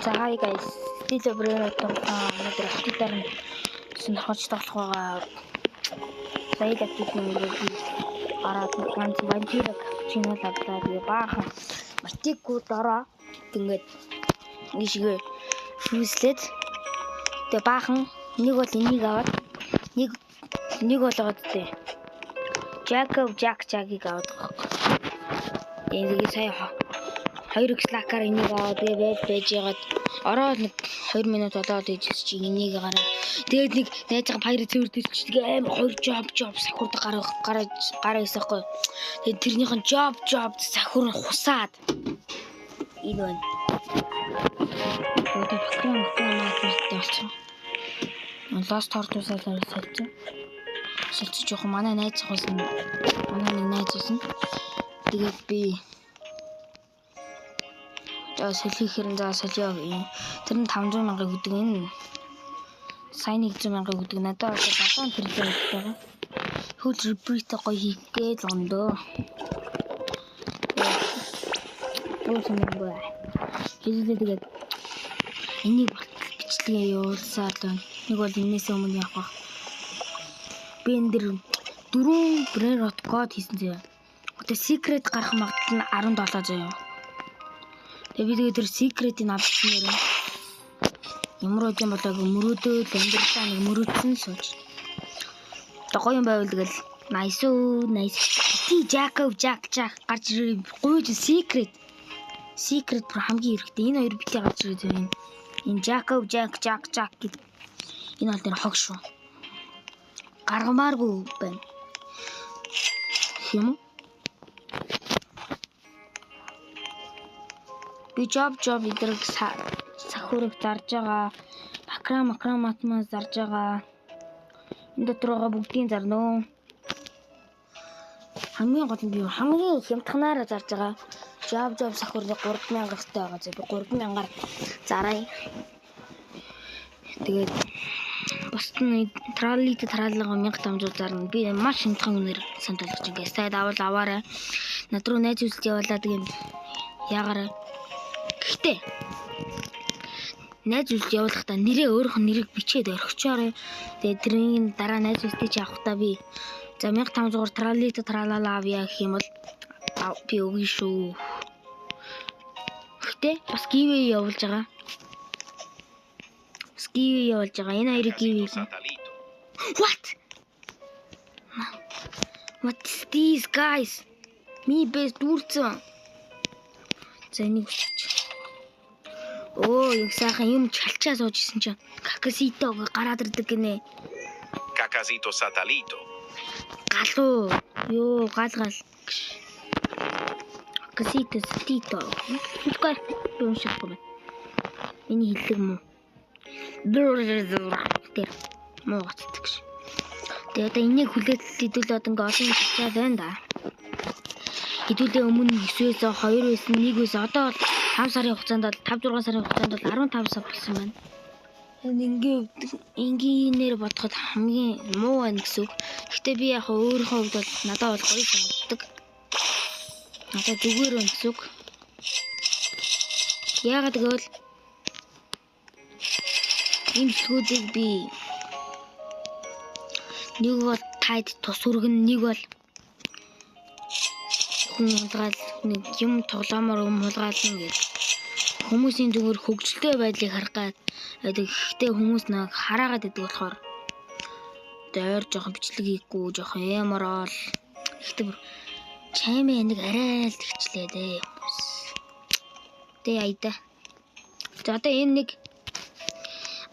За hi guys. Still Breno өнөөдөр автитаар нь сонирхож тоглох байгаа. Сая гатиг нэмрээд гараад ганц вампир чимэл авлаа. Тэгээ баахан матикууд ороо ингээд нишгээ фүүслээд тэгээ баахан нэг бол энийг аваад нэг болгоод тээ. Jack-ийг аваад. Тэгээ сая 2 слакаар энийг аваад тэгээ байж ягаад ороод нэг 2 минут болоод ижиж чи энийг гараа. Тэгээд нэг найзгаа баяр цэвэрдэлч тэгээ амар 2 job сахурд гараа хийсэхгүй. Тэгээд тэрнийх нь job сахур нь хусаад энэ байна. Тэгээд бактериа болчихсон. Ласт тортусаа зарцсан. Шилжиж явах манай найз хоосон. Манай нэг найз байсан. Тэгээд би сэлхийхэрэн заасалж яа. Тэр нь 500,000 өгдөг энэ. Сайн 100,000 өгдөг надад одоо 7 тэрлээ өгдөг. Хөл реприт гоё хийгээд ондоо. Бөөсөмбөө. Тэгээд энийг бичлэгээ явуулсаар байна. Нэг бол энэс өмнө явах. Би энэ дэр 4 брерот код хийсэн зөө. Одоо secret гарах магадлал нь 17%. Тэгээ би тэр secret-ийг авсан нэрээ. Ямар үгүй юм болоо мөрөөдөө амьдралаа нэг мөрөөдсөн сууж. Гоё юм байвал тэгэл nice. Ти Jack гарч ирээ. Гуйж secret бүр хамгийн хэрэгтэй. Энэ хоёр битээ гарч ирээ зөө. Энэ Jack гэдэг. Энэ бол тэр хог шүү. Гаргамааргүй байна. Хэм? Би job идэрэг сахурыг зарж байгаа. Макрам зарж байгаа. Энэ дотор байгаа бүгдийг зарно. Хамгийн гол нь би хамгийн хямдханаараа зарж байгаа. Job сахурыг 3,000 гэхтэй байгаа. Би 3,000-аар зараа. Тэгээд бусд нь траллага 1500 зарна. Би маш хямдхан үнээр сандалж байгаа. Сайд аваарай. Над руу найз үзэлт явуулаад тэгээд яагараа. Гэхдээ найз үзэлт явуулахдаа нэрээ өөрөх нь нэрийг бичээд орхичоорой. Тэгээд тэрийн дараа найз үзэлтийг авахдаа би за 1500 тралала авъя гэх юм бол би өгнө шүү. Гэхдээ бас giveaway явуулж байгаа. Энэ хоёрыг giveaway. What is this guys? Ми бэс дүүрцэн. За энийг үсч. Юм сайхан юм чалчаа сууж исэн чинь какасито гараад ирдэг гинэ. Cacasito Satalito. Галуу. Гал. Cacasito Satalito. Үгүй юм шиггүй. Миний хэллэг мөн. Тэр муу гацдаг ш. Тэгээ одоо энийг хүлээд хэдүүлээд ингээ олон хэлчихэд байна да. Хэдүүлээ өмнө 9-өөс 2 байсан 1 байсан одоо 5 сарын хугацаанд 5-6 сарын хугацаанд 15 сар болсон байна. Энгийнээр бодоход хамгийн муу байна гэсэн үг. Гэхдээ би яг өөрийнхөө хувьд бол надад бол гоё санагддаг. Надад зүгээр байна гэсэн үг. Яагаад гэвэл ийм зүйлүүдийг би нэг бол тайд тус үргэн нэг бол хүн хулгаал нэг юм тоглоомоор хулгаална гэж хүмүүсийн зүгээр хөгжилтэй байдлыг харах гад. Гэхдээ хүмүүс нэг хараагаад идэг болохоор дайр жоохон бичлэг хийхгүй жоохон ямарал. Гэхдээ бүр чаймаа нэг арай л тэгчлээ дээ хүмүүс. Тэ айда. За одоо энэ нэг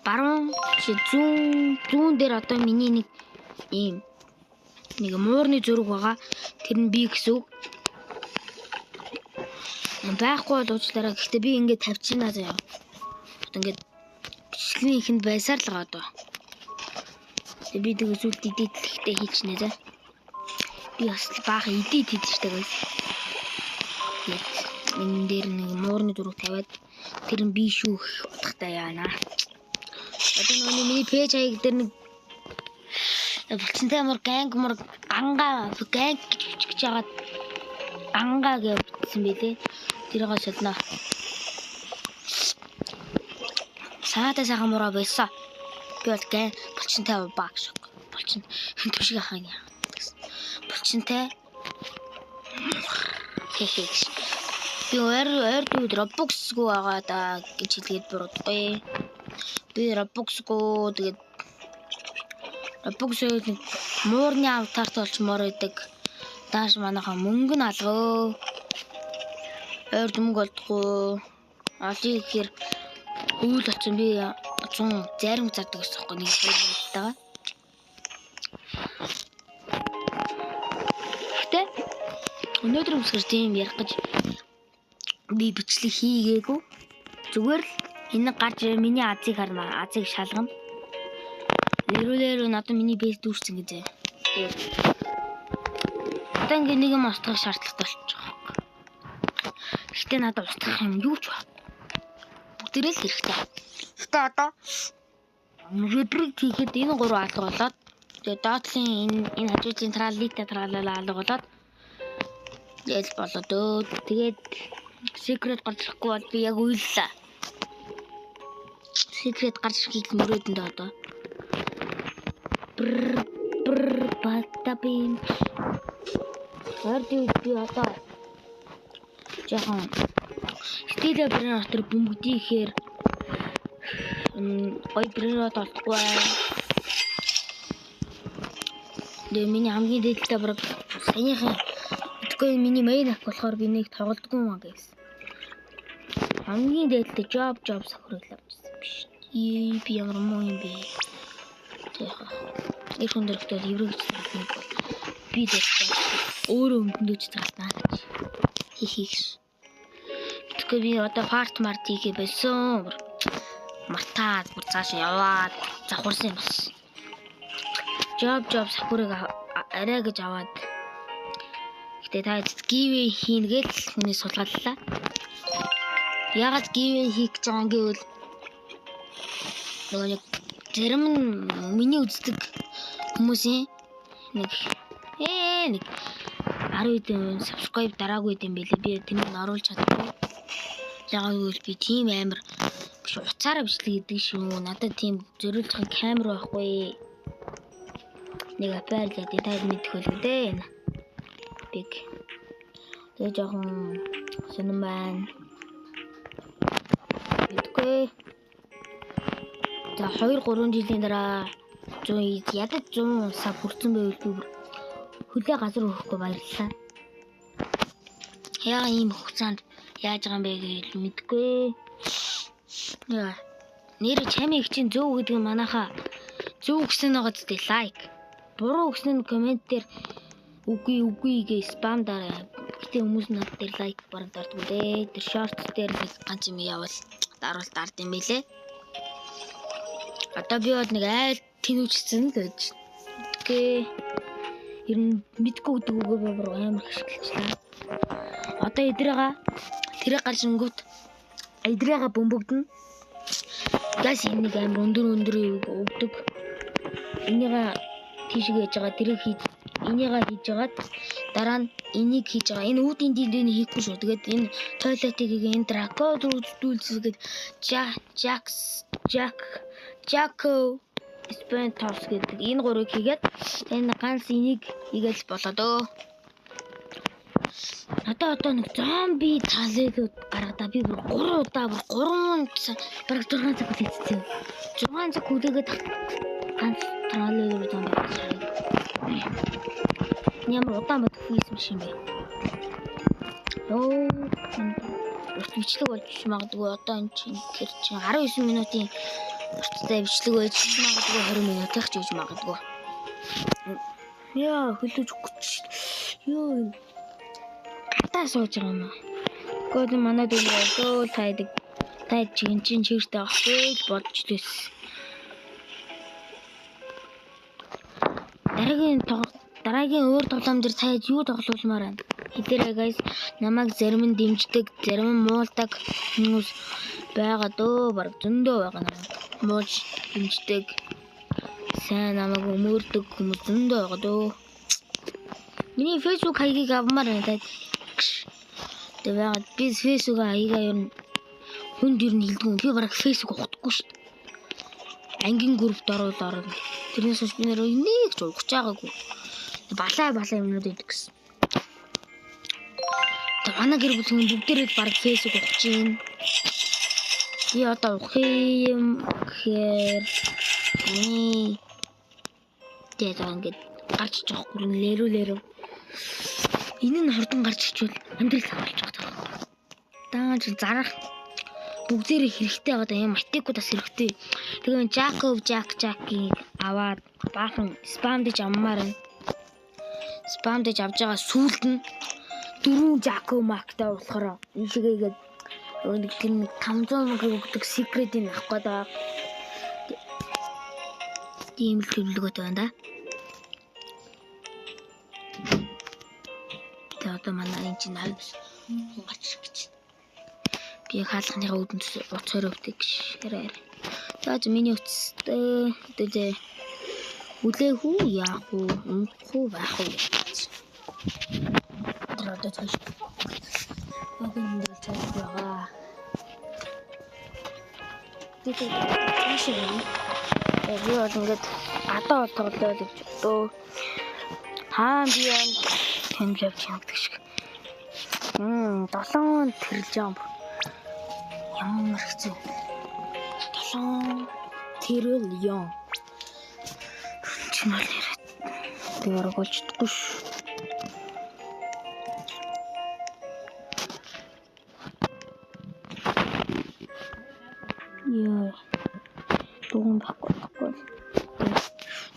баруун зүүн дээр одоо миний нэг ийм нэг муурны зураг байгаа. Тэр нь би гэсэн үг. Байхгүй бол уучлаарай. Гэхдээ би ингээд тавьчихнаа заяа. Ингээд бичлэгийн ихэнд байсаар л байгаа доо. Тэгээ би тэгээ сүлд идэлхтэй хийчихнэ заа. Би бас баахан идэж штэ guys. Энэ дээр нэг муурны зураг тавиад тэр нь би шүү утгатай яана. Одоо миний пэйж хаяг дээр нэг булчинтай ганг гэж яагаад ангаа гэж бичсэн байлээ. Тэрийг шалнаа. Санаатай сайхан мураа байсан. Би бол гэн булчинтай баг шок. Булчин төвшиг ахын яа. Булчинтай. Хехэж. Би ойр дүүд Roblox-гүй байгаа да гэж хэлгээд буруудгүй. Би Roblox-гүй тэгээд Roblox-ийг муурны аватартай болчмоор байдаг. Дааш манайха мөнгө нь алгаа. Ойр дүмг болдгоо. Олиг гэхээр үйл болсон би 100 зарим зардаг гэсэн юм нэг хэлээдтэйгаа. Гэтэ өнөөдөр үсгэр тийм ярих гэж би бичлэг хийгээгүй. Зүгээр л энэ гарч миний азыг харна. Азыг шалгана. Нэрүүлэр надад миний бэс дүүрсэн гэж. Тэгээд одоо ингэ нэг юм устгах шаардлагатай болчих. Гэтэ надад устгах юм юу ч ба. Бүгдээрээ л хэрэгтэй. Гэтэ одоо редриг хийхэд энэ гурав алга болоод тэгээд доотлын энэ хажуудлын траллита тралала алга болоод ял болоод тэгээд секрет гарч ирэхгүй бол би яг уйллаа. Секрет гарч ирэхийг мөрөөдөндөө одоо. Батабин. Ордиуд би одоо жоохон стилэ брэн дотор бөмбөгдийхээр гой брэнот олдохгүй байна. Тэгээ миний хамгийн дээдэлтэй баг саяхан итгэхгүй миний мейн ах болохоор би нэг тоглодгүй маа гэсэн. Хамгийн дээдэлтэй job сохирлоо гэсэн биш. Би ямар муу юм бэ? Тэгээ их өндөртэй еврей гэж нэг бол би дэвчээ. Өөрөө өмдөж цаалтаа гэж хийх. Итгэхгүй би одоо парт март хийгээ байсан. Мартаад бүр цааш яваад завхурсан юм бас. Job сохирыг арай гэж аваад. Гэтэ та giveaway хийн гэж хүний сулгааллаа. Ягаад giveaway хийх гэж байгаа юм гэвэл нөгөө нэг зарим нь миний үздэг хүмүүсийн нэг 10 subscribe дараагүй юм билээ. Би тэнийг оруулж чадахгүй. Ягаад гэвэл би тийм амар биш уцаараа бичлэг хийдэг шүү. Надад тийм зөрүүлжих камер байхгүй. Нэг апаар л яа таад мэдэх байлгүй дээ. Биг. Тэгээ жоохон сонирн байна. Мэдгүй. За 2-3 жилийн дараа 100 ядаж 100 сав хүрсэн байвал би хөлөө газар өгөхгүй баярлалаа. Яа ийм хугацаанд яаж байгаа юм бэ гэж мэдгүй. Яа. Нэр чамиг чинь зөв гэдэг нь манайха зөв гэсэн байгаа зү лайк. Буруу гэсэн нь комент дээр үгүй гэж спам дараа. Гэтэ хүмүүс над дээр лайк бараг дардгүй дээ. Тэр шорт дээр ганц юм явал даруул дард юм билэ. Одоо би бол нэг айл тэнүүчсэн л байж. Окей. Ер нь мэдгүй гэдэг үгүй бүр амар хашгилчлаа. Одоо тэрэг гарч ирэнгүүт эдрээга бөмбөгдөн. Газ нэг амар өндөр өгдөг. Энийга тийшээ хийж байгаа тэрэг энийга хийж байгаад дараа нь энийг хийж байгаа. Энэ үүдийн дэнд хийхгүй шүү. Тэгээд энэ тойлетыг энэ драко дүүлсэгээд Jacko Spentos гэдэг энэ гурыг хийгээд энэ ганц энийг хийгээл болоо. Одоо нэг зомби талыг гаргадаа би бүр 3 удаа 3 бараг 6 цаг хүлээсэн. 6 цаг хүлээгээд ганц талыг зомби гаргасан. Ямар удаан бод хийсэн юм бэ? Бичлэг болж магадгүй одоо энэ чинь 19 минутын урттай бичлэг байж магадгүй 20 минут их жиж магадгүй. Яа хөлөж өгч. Ёо. Гатаа сууж байгаа юм аа. Гол манай дүүл тайд чинь чигтэй авах гэж бодож лээс. Дараагийн өөр тоглоом дээр тайд юу тоглуулмаар байна? Хэдэрээ guys намайг зарим нь дэмждэг, зарим нь муулдаг хүмүүс байгаа дөө баг зөндөө байгаа намайг. Мууж дэмждэг. Сайн намайг өмөрдөг хүмүүс зөндөө байгаа дөө. Миний Facebook хаягийг авмаар байна тайд. Тэгээд би Facebook хаягаа юу хүнд юу хэлдэггүй. Би бараг Facebook ухахгүй шүү дээ. ангийн группт орно. Тэрнээс хойш би нэр нэг ч уугч байгаагүй. Балаа юмнууд идэх гэсэн. Тэг манай гэр бүл бүгдээрээ баг фэйсбүүк ухаж юм. Би одоо ухах юм гэхээр тэгээд ингээд гарч чихгүй лэрүү. Энэ нь хурдан гарч ичвэл амьдрал хамгаалж байгаа. Дааж зарах бүгдээрээ хэрэгтэй байгаа юм матикуудаас хэрэгтэй. Тэгээ Жакийг аваад баахан спам дэж аммаар нь. Спам дэж авж байгаа сүүлд нь 4 Жаков мактай болохоор ийшээгээд нэг тийм 500 мөнгө өгдөг секретийг авах гэдэг. Тийм л төлөвлөгөөтэй байна да. Тэгээ одоо манай энэ чинь хайвс гарч гэж. Би хаалганыхаа үдэнд уцаар өвдөг ширээ. За миний үцтэй дэ үлээ хүү яах уу унахгүй байх уу. Одоо цааш. Огн дээр цааш байгаа. Тэгээд тийшээ. Би бол ингээд адаа тоглоод явж дөө. Би энэ тэмлэг чамдаг шиг. 7 тэрэлжам. Ямар хэцүү. 7 тэрэлжам. Чимэл яриад. Тэр голчдгүй ш. Яа. Дуун байхгүй.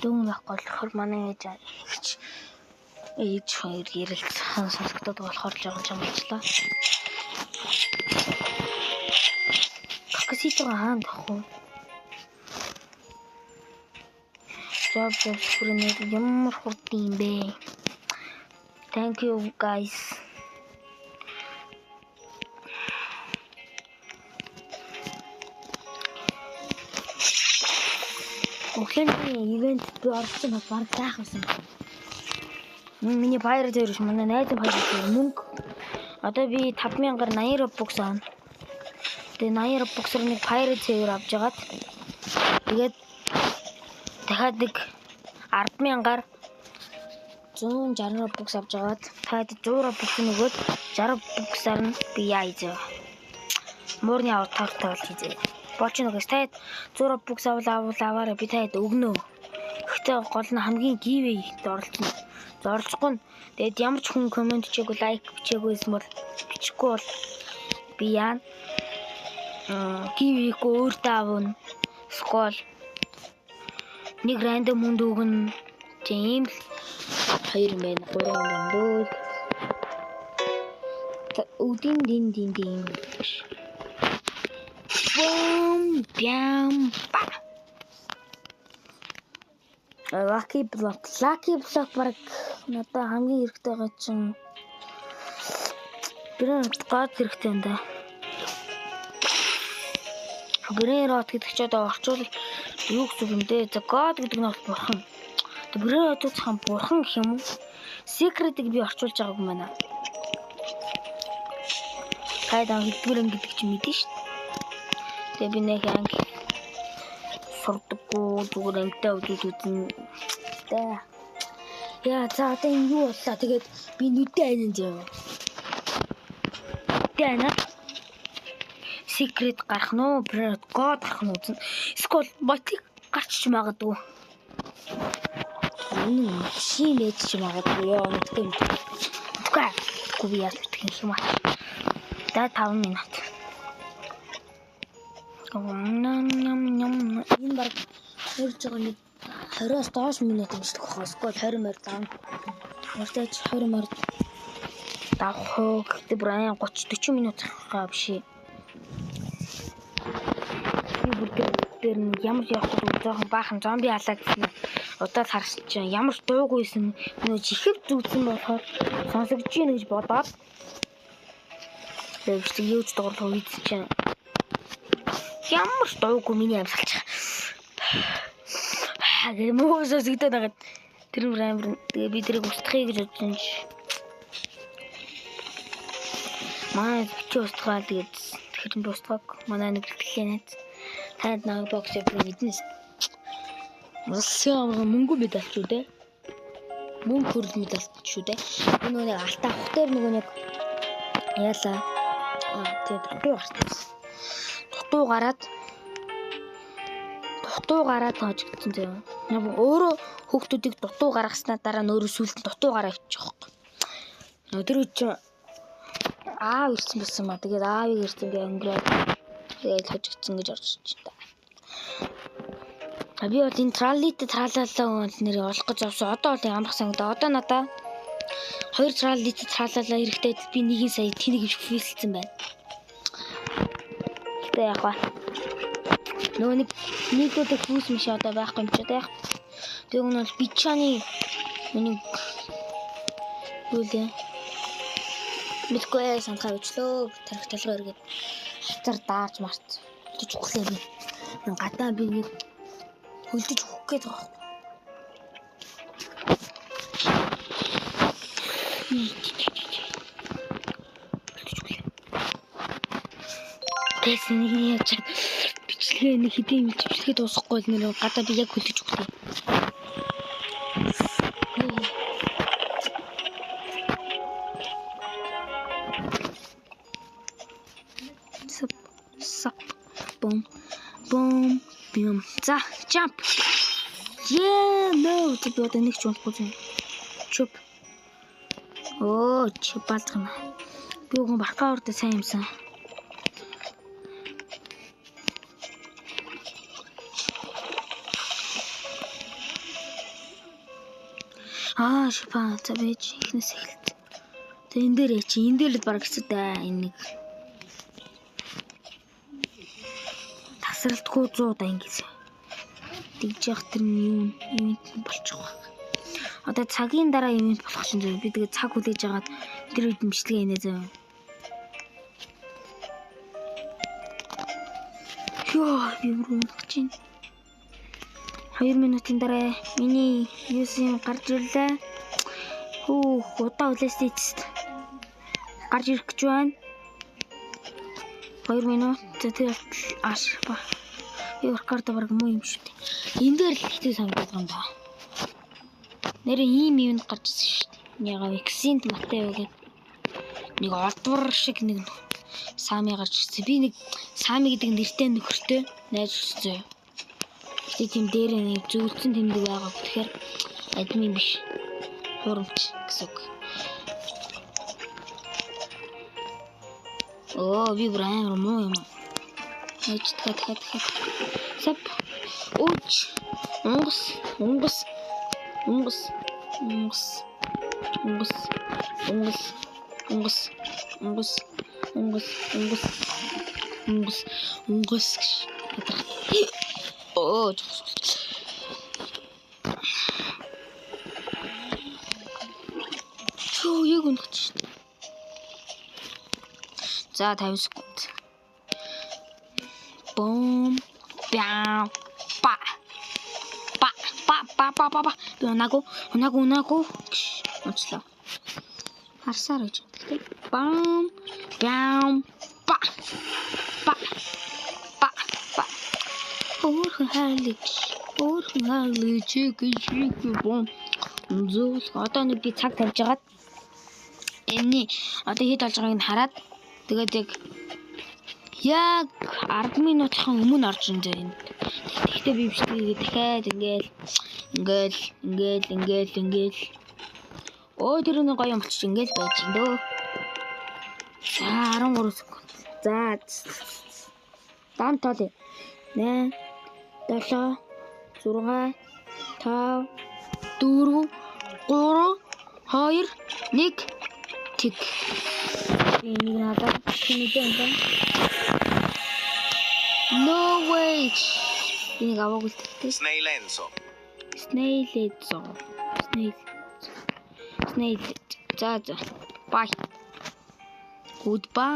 Дуун байхгүй болохоор манай ээж хоёр ярилт сонсогдоод болохоор жоохон чамчлаа. Какаситога хаанд ахгүй. Job хүрнэ ямар хурдан юм бэ? Thank you guys. Охинний ивент би орсон баг таах байсан. Миний баяр зэрэг манай найзын баяр мөнгө. Одоо би 5000-аар 80 Robux авна. Тэгээ 80 Robux-аар нэг баяр зэрэг авч жагаад тэгээд дахиад нэг 100000-аар 160 Robux авч жагаад дахиад 100 Robux нөгөөд 60 Robux-аар нь би яайзаа. Муурны автартай болж хийзээ. Болч нэгээс таад 100 Robux аваараа би таад өгнө. Гэхдээ гол нь хамгийн гивэйд оролцсон. Зорлохгүй. Тэгээд ямар ч хүн комент чийгөө лайк бичээгүйсэн бол бичихгүй бол би яа гивэйг өөртөө авна. Скол нэг рандом хүнд өгнө. Тийм л 2 мэн 3 мэн дөө. Үдин дин. Бам ба. Lucky block баг надад хамгийн хэрэгтэй байгаа чинь Грэнт гад хэрэгтэй юм да. Грэнт гэдэг ч одоо орчуул юу гэсэн юм бэ? За гад гэдэг нь бол бурхан. Грэнт цахан бурхан гэх юм уу? Secret-ийг би орчуулж байгааг юм байна. Кайдан хэлбэрэн гэдэг чинь мэдэн шүү. Тэгээ би нэг анги сурдаггүй зүгээр ангитай үзэн. Яа за одоо энэ юу боллаа. Тэгээд би нүдэн айнанд яв. Тэна secret гарах нь уу? God гарах нь үү? Скол ботик гарч магадгүй. Энэ шин ээж ч магадгүй ёо мэдгүй. Тэгэхгүй би яаж мэдэх юм аа. За 5 минут. Энэ баг хэрж байгаа нэг 20-оос доош минут амжилт хохоос. Скол 20 мөр даан. Мөртөж 20 мөр давах гэхдээ брайн 30-40 минут хаа биш. Тэр ямар явах вэ? Жохон баахан зомби алаа гэсэн. Удаад харч ямар дуугүйсэн нөө чихэв зүгсэн болохоор сонсогдож ийн гэж бодоод тэгээд юу ч дуурлах үед чинь ямар дуугүй миний амьсгалчих. Гэх мөөсөөс гэдэг байгаа. Тэр амар тэгээ би тэрийг устгахыг гэж бодсон чи. Манай чи устгаа тэгээд тэгэхээр би устгааг манай нэг хэлхийнэ. Танд нэг бокс явах мэднэ. Мөнгө медаль шүү дээ. Мөнгө хүрэл медаль шүү дээ. Энэ нэг алтаа авах дээр нөгөө нэг яалаа. Тэгээд дутуу гараад хожигдсон зөө. Нэг өөрөө хүүхдүүдийг дутуу гаргаснаа дараа нь өөрөө сүлд дутуу гараа авчих واخ. Тэр үуч аав ирсэн байсан ба. Тэгээд аавыг ирсэн гээ өнгөрөөд тэгээд хожигдсон гэж орж ич та. Би бол энэ траллит тралалаа нэр олох гэж авсан. Одоо бол амрах сангада. Одоо надаа 2 траллит тралалаа хэрэгтэй. Би нэгийг сая тэнийг хөвөлцсөн байна. Гэтэ яг ба. Нөгөө нийлүүлэх хүүс миш одоо байхгүй юм ч одоо яг. Тэг нь бол бичааны нэг юу лээ. Мэдгүй санахаа өчлөө. Тарих толгой эргээд хацар даарч марц. Гэж ухлаа би. Гадаа би нэг хөлдөж өгөх гээд байгаа. Тэс нэг яаж бичлэгээ нэг хэдийн бичлэгээ дуусахгүй л нэр гадаа би яг хөлдөж өгөх. Сап бум бум бум за jump. No, ти би одоо нэг ч унахгүй юм. Чуп. Оо, чуп балтгана. Би уг нь баркаа урдаа сайн юмсан. Шипа, за бэж ихнээс эхэлт. Тэ энэ дээр чи энэ дээр л баг хэсэдэ энэ нэг. Тасралтгүй 100 да ингэж. Тэгж явах тэр юм болчих واخ. Одоо цагийн дараа юм болох шин зөө. Би тэгээ цаг хүлээж агаад тэр үед мишлэгээ инээ зөө. Би өрөөнөх чинь 2 минутын дараа миний юусын гарч ирлээ. Удаа үлээстэй тест. Гарч ирэх гэж байна. 2 минут тэр аш ба. Yorkarda баг муу юм шүү дээ. Энэ дээр л ихтэй санагдаад байгаа юм да. Нэрээ ийм юм гарч ирсэн шүү дээ. Ягаа вакцинт матай юу гэдэг. Нэг олдвор шиг нэг саами гарч ирсэн. Би нэг саами гэдэг нэртэй нөхөртэй найз өссөн. Гэтэ тийм дээр нэг зөвлөсөн тэмдэг байгаа. Тэгэхээр админ биш. Хурамч гэсэн үг. Би браан муу юм. Эч дахиад. Сап. Уч. Унгас. Яг унгаж шин. За 50 секунд. Бум. Бяу. Па. Унаго. Очлоо. Харсаар гэж. Бам. Бяу. Па. Өөрхөн хаалж гэж бум. Зүг одоо нэг би цаг тавьж агаад энэний одоо хэд болж байгааг нь хараад тэгээд яг 10 минутын өмнө орж ин зэ энэ. Тэгэхдээ би бичлэгээ дахиад ингээл. Тэр нэг гоё юм болчих ингээл байж ин дөө. За 13 секунд. За. Дан тоолё. 8 7 6 5 4 3 2 1 тик. Энийг надад чинийдэн байна. No way. Энийг аваагүй л тэгтээ. Snailenzo. За. Bye. Goodbye.